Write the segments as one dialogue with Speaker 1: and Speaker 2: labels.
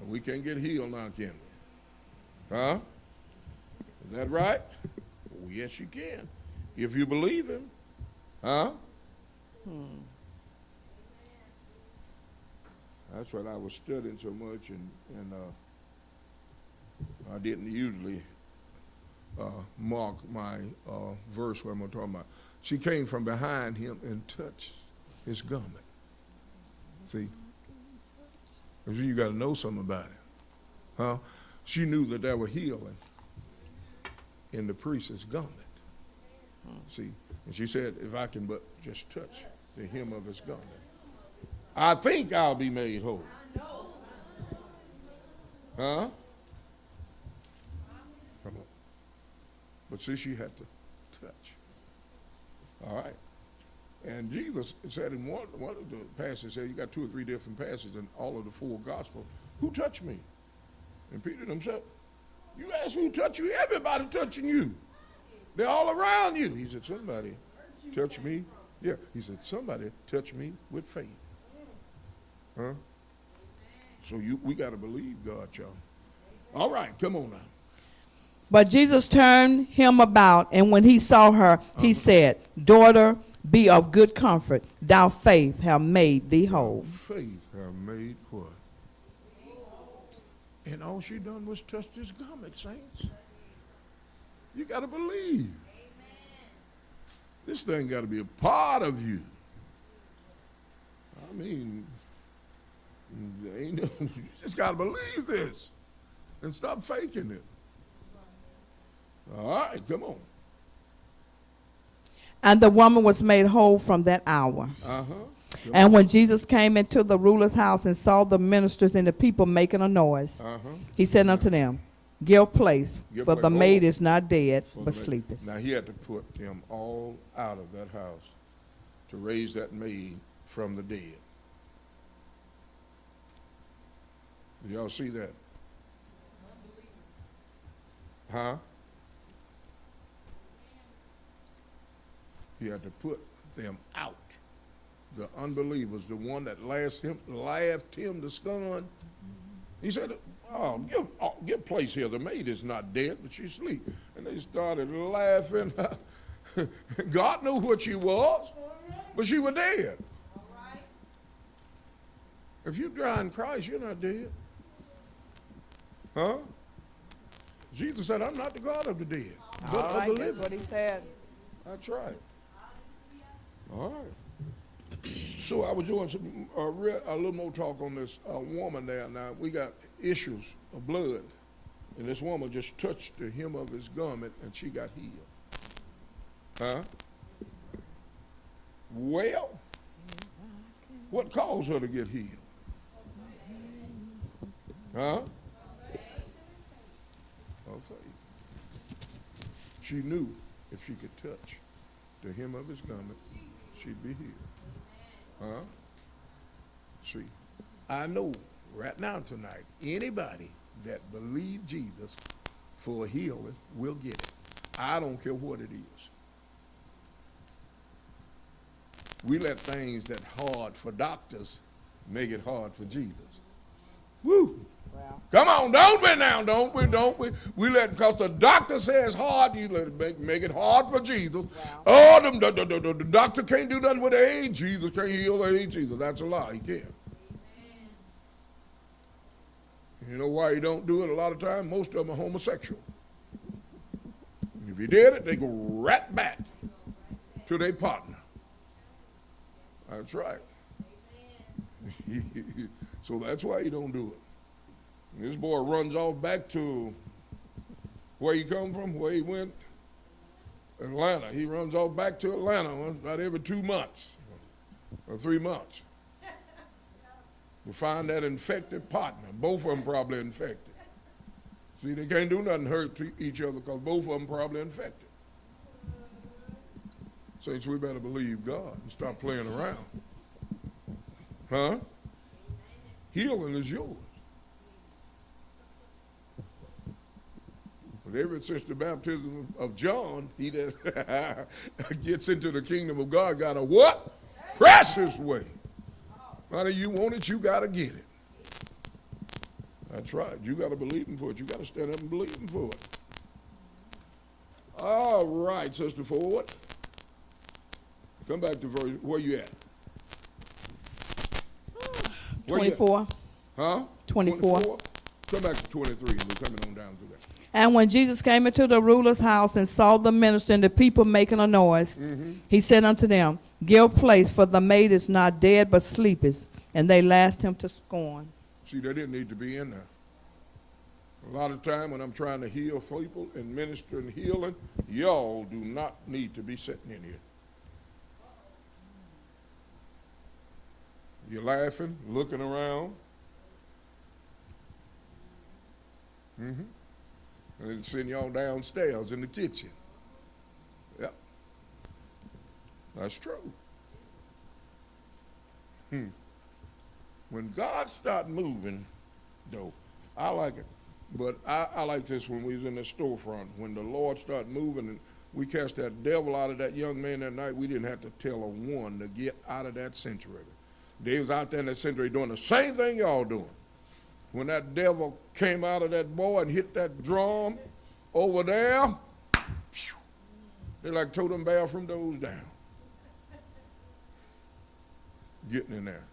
Speaker 1: We can't get healed now, can we? Huh? Is that right? Oh, yes, you can. If you believe him. Huh? That's what I was studying so much, and I didn't usually mark my verse where I'm talking about. She came from behind him and touched his garment. See? You got to know something about it. Huh? She knew that there was healing in the priest's garment. See? And she said, if I can but just touch the hem of his garment, I think I'll be made whole. Huh? Come on. But see, she had to touch. All right. And Jesus said in one of the passages, you got 2 or 3 different passages in all of the 4 Gospels, who touched me? And Peter himself, you ask who touched you? Everybody touching you. They're all around you. He said, somebody touch me. Yeah, he said, somebody touch me with faith. Huh? So we got to believe God, y'all. All right, come on now.
Speaker 2: But Jesus turned him about, and when he saw her, he said, daughter, be of good comfort. Thy faith have made thee whole.
Speaker 1: Faith have made what? And all she done was touch his garment, saints. You got to believe. This thing got to be a part of you. I mean, you just got to believe this and stop faking it. All right, come on.
Speaker 2: And the woman was made whole from that hour. And when Jesus came into the ruler's house and saw the ministers and the people making a noise, he said unto them, give place, for the maid is not dead, but sleepeth.
Speaker 1: Now he had to put them all out of that house to raise that maid from the dead. Do y'all see that? Huh? He had to put them out. The unbelievers, the one that laughed him to scorn. He said, give place here. The maid is not dead, but she's asleep. And they started laughing. God knew what she was, but she was dead. If you die in Christ, you're not dead. Huh? Jesus said, I'm not the God of the dead, but of the living.
Speaker 2: That's what he said.
Speaker 1: That's right. All right. So I was doing a little more talk on this woman there. Now, we got issues of blood. And this woman just touched the hem of his garment and she got healed. Huh? Well, what caused her to get healed? Huh? Of faith. She knew if she could touch the hem of his garment, she'd be healed. Huh? See, I know right now tonight, anybody that believes Jesus for healing will get it. I don't care what it is. We let things that hard for doctors make it hard for Jesus. Woo! Wow. Come on, don't we now, don't we? We let, because the doctor says hard, you let it make it hard for Jesus. Wow. Oh, the doctor can't do nothing with AIDS. Jesus can't heal AIDS either. That's a lie. He can't. Amen. You know why he don't do it a lot of times? Most of them are homosexual. If he did it, they go right back to their partner. That's right. So that's why he don't do it. This boy runs off back to where he come from, where he went, Atlanta. He runs off back to Atlanta about every 2 months or 3 months to find that infected partner. Both of them probably infected. See, they can't do nothing hurt to each other because both of them probably infected. Saints, we better believe God and stop playing around. Huh? Healing is yours. But ever since the baptism of John, he that gets into the kingdom of God got to what? Press his way. Whether you want it, you got to get it. That's right. You got to believe him for it. You got to stand up and believe him for it. All right, Sister Ford. Come back to verse. Where you at?
Speaker 2: 24.
Speaker 1: Huh?
Speaker 2: 24.
Speaker 1: Come back to 23, and we're coming on down to that.
Speaker 2: And when Jesus came into the ruler's house and saw the minister and the people making a noise, he said unto them, Give place, for the maid is not dead, but sleepeth. And they lashed him to scorn.
Speaker 1: See, they didn't need to be in there. A lot of time when I'm trying to heal people and minister and healing, y'all do not need to be sitting in here. You're laughing, looking around. And then send y'all downstairs in the kitchen. Yep. That's true. When God start moving, though, I like it. But I like this when we was in the storefront. When the Lord started moving and we cast that devil out of that young man that night, we didn't have to tell a one to get out of that sanctuary. They was out there in that sanctuary doing the same thing y'all doing. When that devil came out of that boy and hit that drum over there, they like tore them bathroom doors down. Getting in there.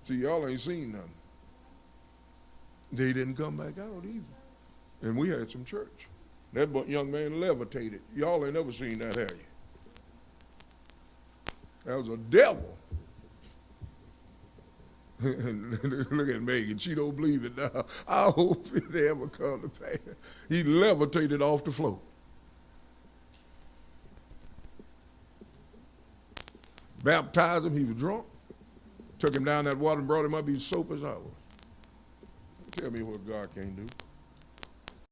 Speaker 1: See, y'all ain't seen nothing. They didn't come back out either. And we had some church. That young man levitated. Y'all ain't never seen that, have you? That was a devil. Look at Megan. She don't believe it now. I hope it ever come to pass. He levitated off the floor. Baptized him. He was drunk. Took him down that water and brought him up. He was soap as I was. Tell me what God can't do.